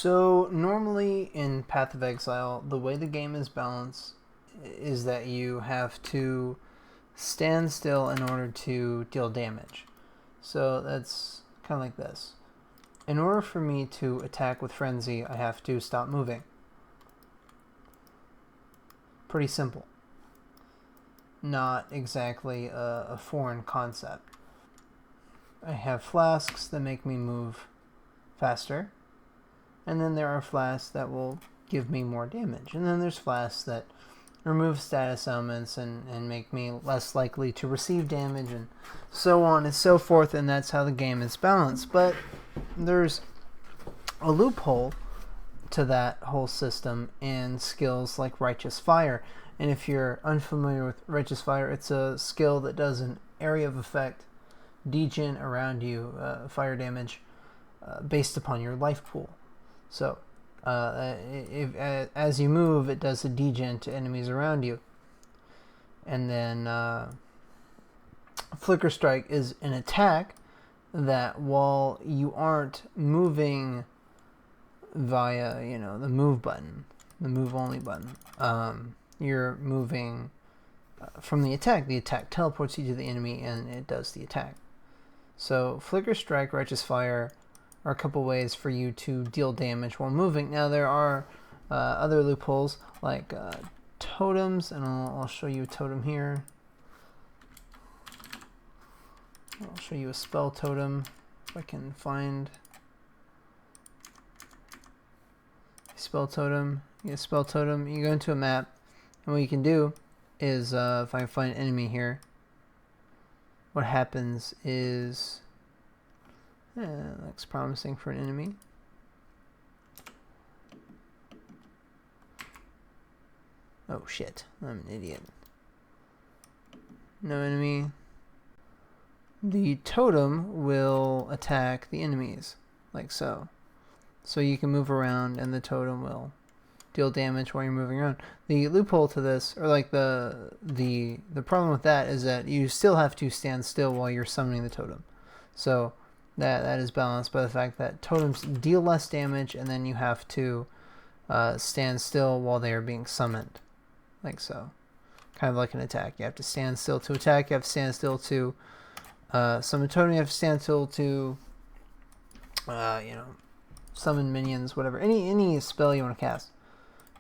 So normally in Path of Exile, the way the game is balanced is that you have to stand still in order to deal damage. So that's kind of like this. In order for me to attack with Frenzy, I have to stop moving. Pretty simple. Not exactly a foreign concept. I have flasks that make me move faster. And then there are flasks that will give me more damage. And then there's flasks that remove status elements and make me less likely to receive damage, and so on and so forth, and that's how the game is balanced. But there's a loophole to that whole system in skills like Righteous Fire. And if you're unfamiliar with Righteous Fire, it's a skill that does an area of effect degen around you, fire damage, based upon your life pool. So as you move, it does a degen to enemies around you. And then Flicker Strike is an attack that while you aren't moving via, the move button, the move only button, you're moving from the attack. The attack teleports you to the enemy and it does the attack. So Flicker Strike, Righteous Fire are a couple ways for you to deal damage while moving. Now there are other loopholes like totems, and I'll show you a totem here. I'll show you a spell totem if I can find a spell totem. You get a spell totem, you go into a map, and what you can do is, if I find an enemy here, what happens is, looks promising for an enemy. Oh shit, I'm an idiot. No enemy. The totem will attack the enemies, like so. So you can move around and the totem will deal damage while you're moving around. The loophole to this, or like the problem with that, is that you still have to stand still while you're summoning the totem. So that is balanced by the fact that totems deal less damage, and then you have to stand still while they are being summoned, like so. Kind of like an attack. You have to stand still to attack. You have to stand still to summon a totem. You have to stand still to, summon minions, whatever. Any spell you want to cast,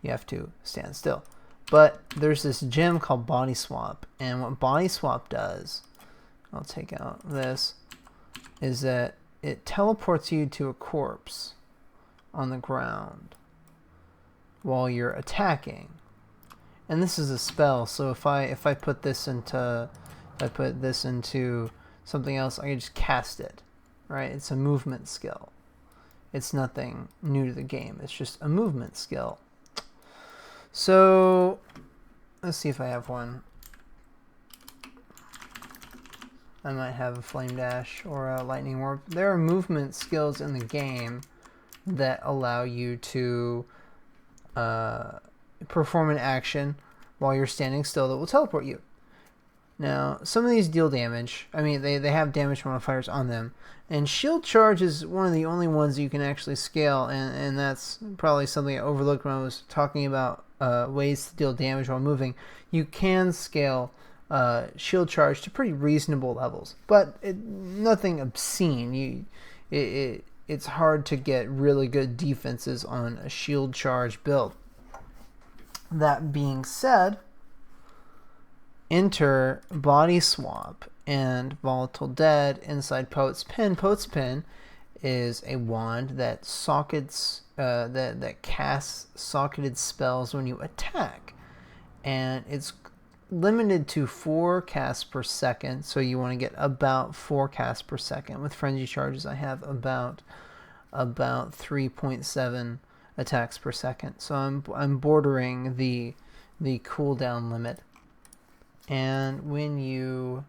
you have to stand still. But there's this gem called Body Swap, and what Body Swap does, I'll take out this, is that it teleports you to a corpse on the ground while you're attacking. And this is a spell, so if I put this into something else, I can just cast it, right? It's a movement skill. It's nothing new to the game. It's just a movement skill. So let's see if I have one. I might have a Flame Dash or a Lightning Warp. There are movement skills in the game that allow you to perform an action while you're standing still that will teleport you. Now, some of these deal damage. I mean, they have damage modifiers on them. And Shield Charge is one of the only ones you can actually scale, and that's probably something I overlooked when I was talking about ways to deal damage while moving. You can scale Shield Charge to pretty reasonable levels, but nothing obscene. It's hard to get really good defenses on a Shield Charge build. That being said, enter Body Swap and Volatile Dead inside Poet's Pen. Poet's Pen is a wand that sockets that casts socketed spells when you attack, and it's limited to 4 casts per second. So you want to get about 4 casts per second. With Frenzy Charges, I have about 3.7 attacks per second. So I'm bordering the cooldown limit. And when you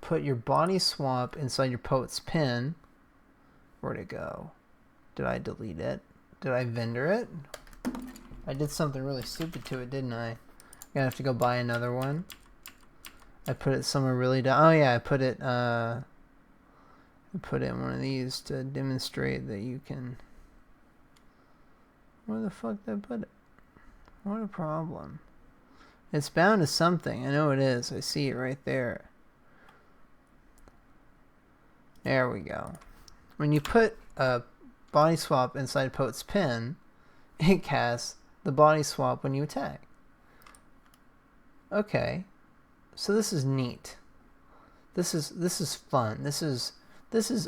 put your Body Swap inside your Poet's Pen, where'd it go? Did I delete it? Did I vendor it? I did something really stupid to it, didn't I? I'm gonna have to go buy another one. I put it somewhere really down. Oh yeah, I put it in one of these to demonstrate that you can Where the fuck did I put it? What a problem. It's bound to something. I know it is. I see it right there. There we go. When you put a body swap inside Poet's Pen, it casts the body swap when you attack. Okay. So this is neat. This is fun. This is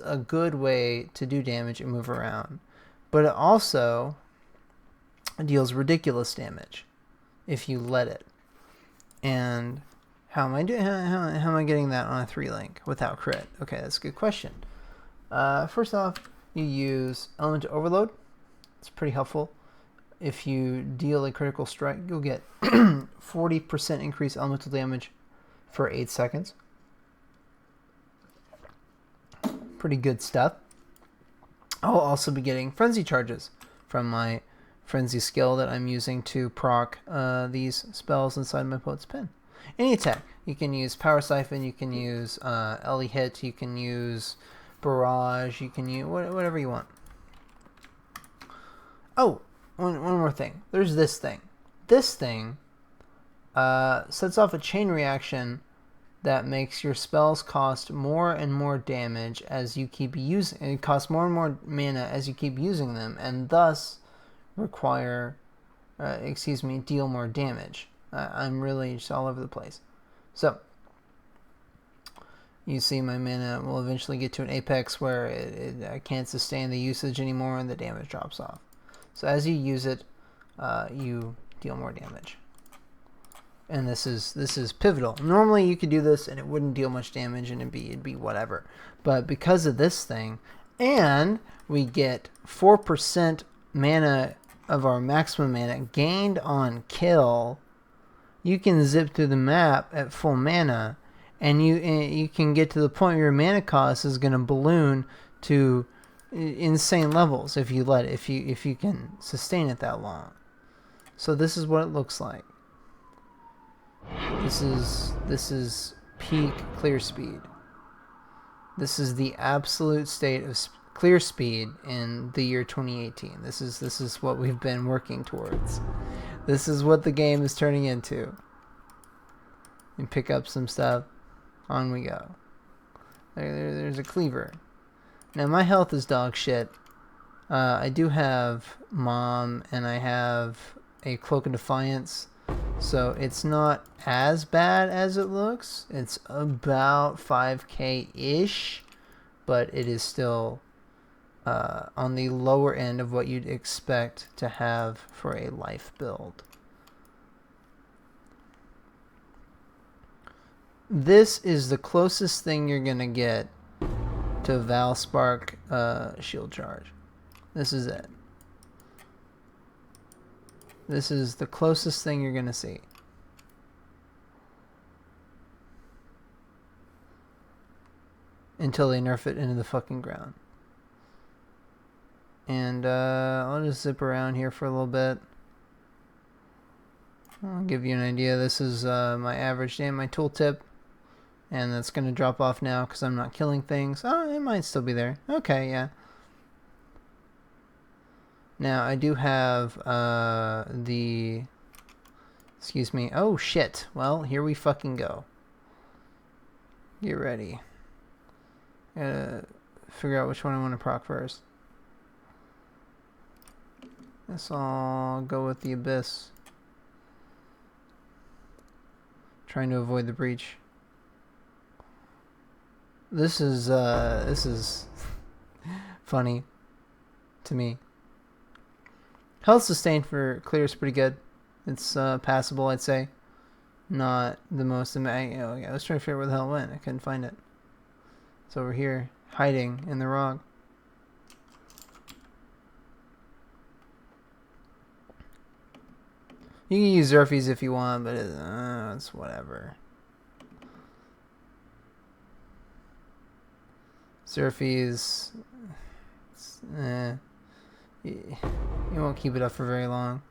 a good way to do damage and move around. But it also deals ridiculous damage if you let it. And how am I doing? How am I getting that on a 3-link without crit? Okay, that's a good question. First off, you use Elemental Overload. It's pretty helpful. If you deal a critical strike, you'll get 40% increased elemental damage for 8 seconds. Pretty good stuff. I'll also be getting frenzy charges from my frenzy skill that I'm using to proc these spells inside my Poet's Pen. Any attack. You can use Power Siphon, you can use Ellie Hit, you can use Barrage, you can use whatever you want. Oh, one more thing. There's this thing. This thing sets off a chain reaction that makes your spells cost more and more damage as you keep using. It costs more and more mana as you keep using them, and thus require, deal more damage. I'm really just all over the place. So you see, my mana will eventually get to an apex where I can't sustain the usage anymore, and the damage drops off. So as you use it, you deal more damage. And this is pivotal. Normally you could do this and it wouldn't deal much damage and it'd be whatever. But because of this thing, and we get 4% mana of our maximum mana gained on kill, you can zip through the map at full mana, and you can get to the point where your mana cost is going to balloon to insane levels if you let it, if you can sustain it that long. So this is what it looks like. This is peak clear speed. This is the absolute state of clear speed in the year 2018. This is what we've been working towards. This is what the game is turning into. And pick up some stuff. On we go. There's a cleaver. Now my health is dog shit. I do have Mom and I have a Cloak of Defiance. So it's not as bad as it looks. It's about 5k-ish, but it is still on the lower end of what you'd expect to have for a life build. This is the closest thing you're going to get to Valspark shield charge. This is it. This is the closest thing you're going to see. Until they nerf it into the fucking ground. And I'll just zip around here for a little bit. I'll give you an idea. This is my average day, my tooltip. And that's going to drop off now because I'm not killing things. Oh, it might still be there. Okay, yeah. Now, I do have the... Excuse me. Oh, shit. Well, here we fucking go. Get ready. Gotta figure out which one I want to proc first. Guess I'll go with the Abyss. Trying to avoid the breach. This is funny to me. Health sustain for clear is pretty good. It's passable, I'd say. Not the most. I was trying to figure out where the hell it went. I couldn't find it. It's over here, hiding in the rock. You can use Zerfies if you want, but it's whatever. Zerfies, you won't keep it up for very long.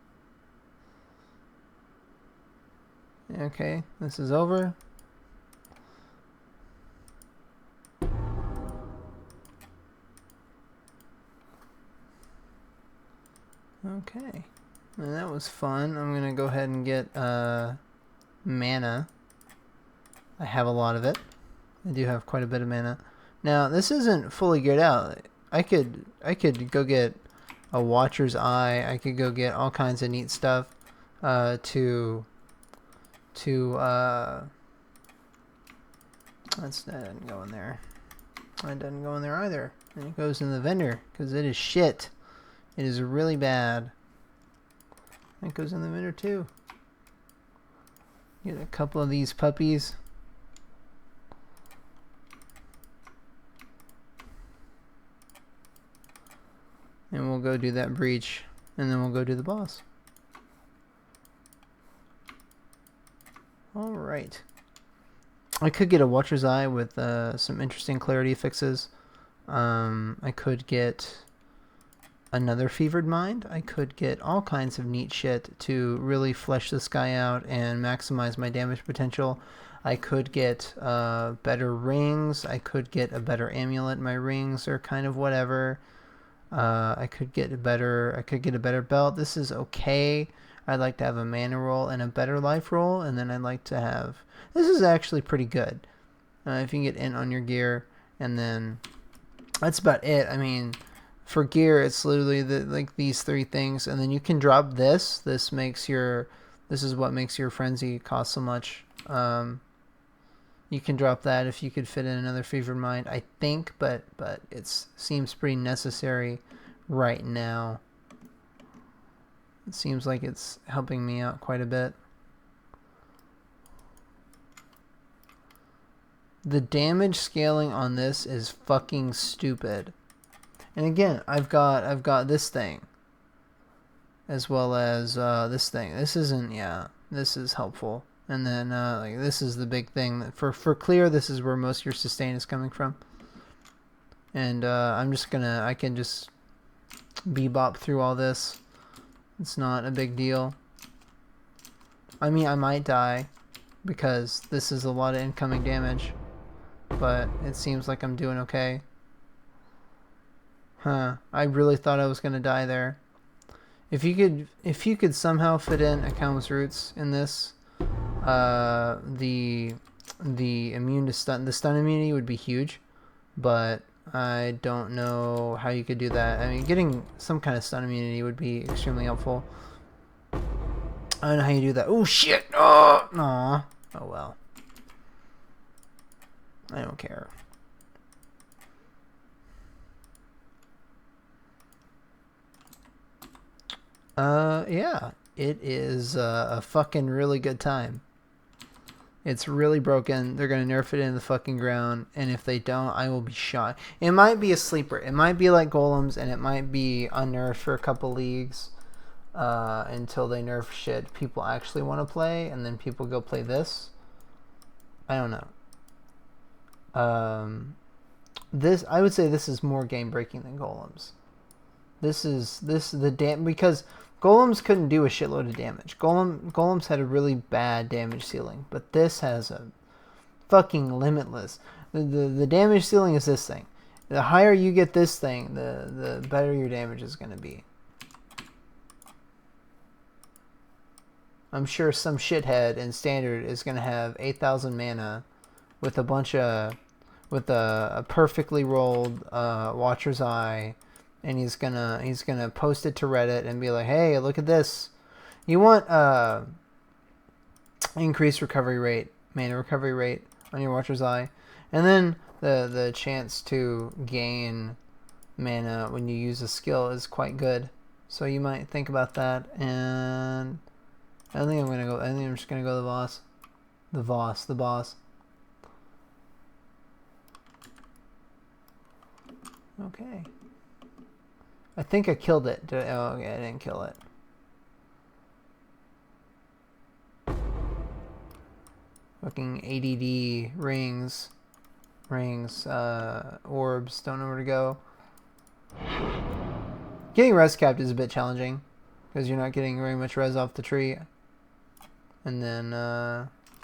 Okay, this is over. Okay. And that was fun. I'm going to go ahead and get mana. I have a lot of it. I do have quite a bit of mana. Now, this isn't fully geared out. I could go get a Watcher's Eye. I could go get all kinds of neat stuff that's that doesn't go in there. That doesn't go in there either. And it goes in the vendor because it is shit. It is really bad. It goes in the vendor too. Get a couple of these puppies. And we'll go do that breach. And then we'll go do the boss. Alright. I could get a Watcher's Eye with some interesting clarity fixes. I could get another Fevered Mind. I could get all kinds of neat shit to really flesh this guy out and maximize my damage potential. I could get better rings. I could get a better amulet. My rings are kind of whatever. I could get a better belt. This is okay. I'd like to have a mana roll and a better life roll, and then I'd like to have... This is actually pretty good. If you can get int on your gear, and then that's about it. I mean, for gear, it's literally like these three things, and then you can drop this. This is what makes your frenzy cost so much. You can drop that if you could fit in another Fevered Mind, I think, but it seems pretty necessary right now. It seems like it's helping me out quite a bit. The damage scaling on this is fucking stupid. And again, I've got this thing as well as this thing. This isn't, yeah, this is helpful. And then like this is the big thing for clear. This is where most of your sustain is coming from. And I can just bebop through all this. It's not a big deal. I mean, I might die because this is a lot of incoming damage, but it seems like I'm doing okay. Huh, I really thought I was gonna die there. If you could somehow fit in Account's Roots in this, the immune to stun, the stun immunity would be huge, but I don't know how you could do that. I mean, getting some kind of stun immunity would be extremely helpful. I don't know how you do that. Oh shit! Oh no! Oh well. I don't care. Yeah, it is a fucking really good time. It's really broken. They're going to nerf it in the fucking ground. And if they don't, I will be shot. It might be a sleeper. It might be like golems. And it might be unnerfed for a couple leagues. Until they nerf shit people actually want to play. And then people go play this. I don't know. I would say this is more game breaking than golems. Because golems couldn't do a shitload of damage. Golems had a really bad damage ceiling, but this has a fucking limitless. The damage ceiling is this thing. The higher you get this thing, the better your damage is going to be. I'm sure some shithead in standard is going to have 8,000 mana with a perfectly rolled Watcher's Eye. And he's gonna post it to Reddit and be like, "Hey, look at this! You want increased recovery rate, mana recovery rate on your Watcher's Eye, and then the chance to gain mana when you use a skill is quite good. So you might think about that." And I think I'm just gonna go the boss, the boss. Okay. I think I killed it. Oh, okay, I didn't kill it. Fucking ADD rings, orbs. Don't know where to go. Getting res capped is a bit challenging because you're not getting very much res off the tree. And then,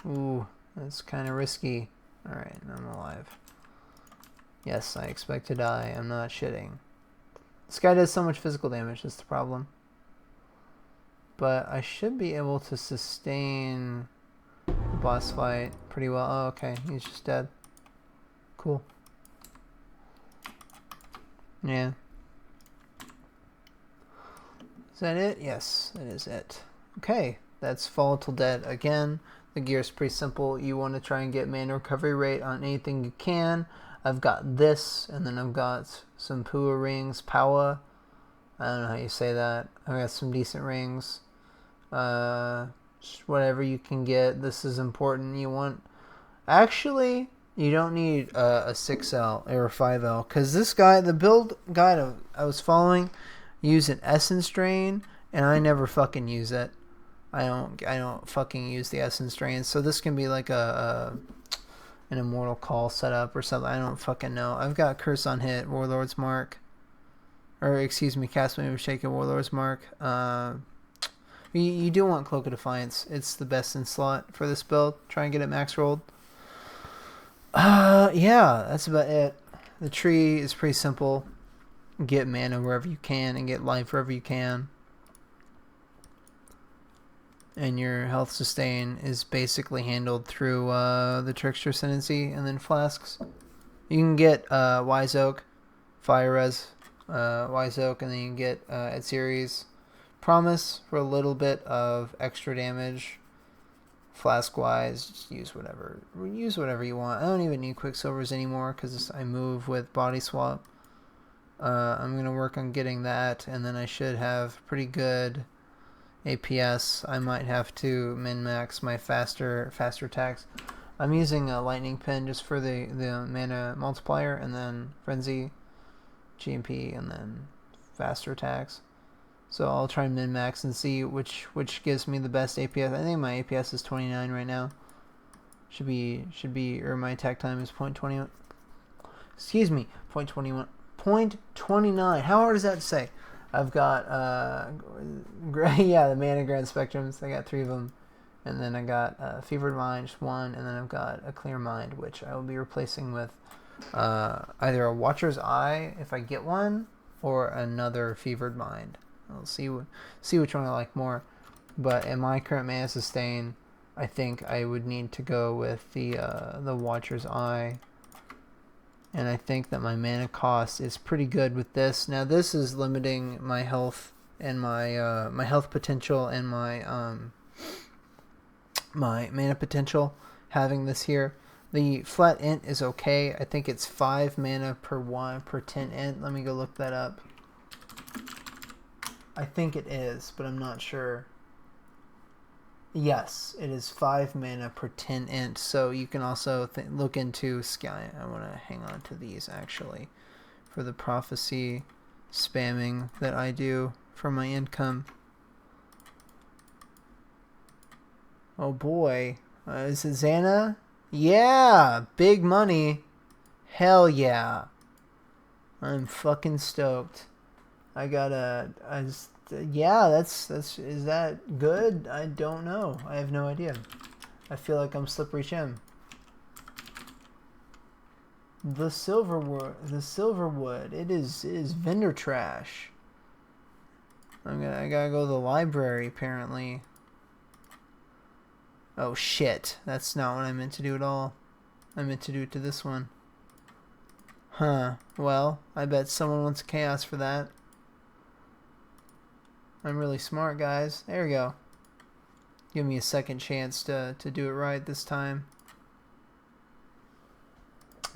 ooh, that's kind of risky. All right, I'm alive. Yes, I expect to die. I'm not shitting. This guy does so much physical damage, that's the problem. but I should be able to sustain the boss fight pretty well. Oh, okay, he's just dead. Cool. Yeah. Is that it? Yes, that is it. Okay, that's Volatile Dead. Again, the gear is pretty simple. You want to try and get mana recovery rate on anything you can. I've got this, and then I've got some Pua rings, Powa. I don't know how you say that. I've got some decent rings. Whatever you can get. This is important. You want... Actually, you don't need a 6L or a 5L, because this guy, the build guide I was following, used an Essence Drain, and I never fucking use it. I don't fucking use the Essence Drain, so this can be like an Immortal Call setup or something. I don't fucking know. I've got Curse on Hit, Warlord's Mark, or excuse me, Cast Wave of Shaken, Warlord's Mark. You do want Cloak of Defiance. It's the best in slot for this build. Try and get it max rolled. Yeah, that's about it. The tree is pretty simple. Get mana wherever you can and get life wherever you can. And your health sustain is basically handled through the Trickster Ascendancy and then flasks. You can get Wise Oak, Fire Res, Wise Oak, and then you can get Atziri's Promise for a little bit of extra damage. Flask wise, just use whatever you want. I don't even need Quicksilvers anymore because I move with Body Swap. I'm gonna work on getting that, and then I should have pretty good APS. I might have to min-max my faster attacks. I'm using a Lightning Pin just for the mana multiplier, and then Frenzy, GMP, and then faster attacks. So I'll try and min-max and see which gives me the best APS. I think my APS is 29 right now. Should be, or my attack time is 0.21. Excuse me, 0.21. 0.29. How hard is that to say? I've got yeah, the mana grand spectrums. I got 3 of them, and then I got Fevered Mind, just 1, and then I've got a Clear Mind, which I will be replacing with either a Watcher's Eye if I get one, or another Fevered Mind. I'll see which one I like more. But in my current mana sustain, I think I would need to go with the Watcher's Eye. And I think that my mana cost is pretty good with this. Now this is limiting my health and my my health potential and my my mana potential having this here. The flat int is okay. I think it's 5 mana per 10 int. Let me go look that up. I think it is, but I'm not sure. Yes, it is 5 mana per 10 int, so you can also look into Sky. I want to hang on to these, actually, for the prophecy spamming that I do for my income. Oh boy. Is it Xana? Yeah! Big money! Hell yeah! I'm fucking stoked. Yeah, is that good? I don't know. I have no idea. I feel like I'm Slippery Shim. The Silverwood. It is vendor trash. I gotta go to the library apparently. Oh shit. That's not what I meant to do at all. I meant to do it to this one. Huh. Well, I bet someone wants chaos for that. I'm really smart, guys. There we go. Give me a second chance to do it right this time.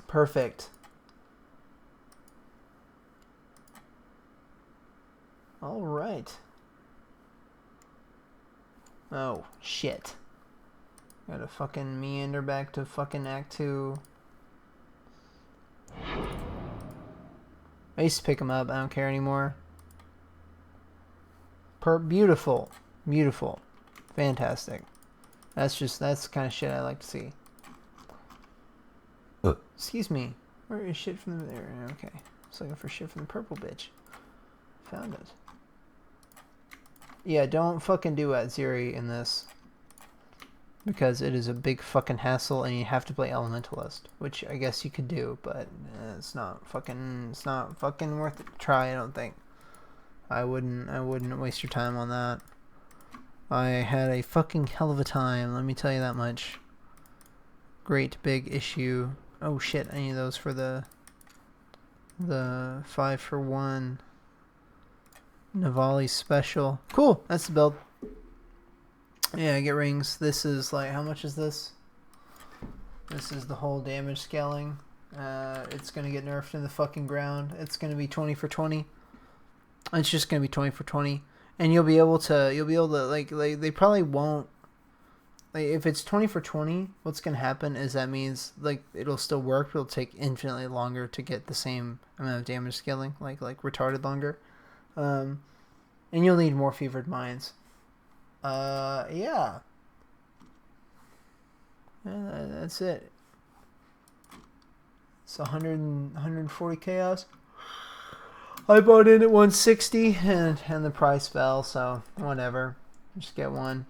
Perfect. All right. Oh, shit. Gotta fucking meander back to fucking Act 2. I used to pick them up. I don't care anymore. Beautiful. Beautiful. Fantastic. That's the kind of shit I like to see. Excuse me. Where is shit from the there? Okay. Just looking for shit from the purple bitch. Found it. Yeah, don't fucking do Atziri in this. Because it is a big fucking hassle and you have to play Elementalist. Which I guess you could do, but it's not fucking worth it to try, I don't think. I wouldn't waste your time on that. I had a fucking hell of a time, let me tell you that much. Great big issue. Oh shit, I need those for the 5-for-1 Navali special. Cool, that's the build. Yeah, I get rings. This is like, how much is this? This is the whole damage scaling. It's gonna get nerfed in the fucking ground. It's gonna be 20 for 20. It's just gonna be 20 for 20, and you'll be able to like they probably won't. Like, if it's 20 for 20, what's gonna happen is that means like it'll still work, but it'll take infinitely longer to get the same amount of damage scaling, like retarded longer. And you'll need more fevered minds. Yeah. That's it. It's 140 chaos. I bought in at 160 and the price fell, so whatever. Just get one.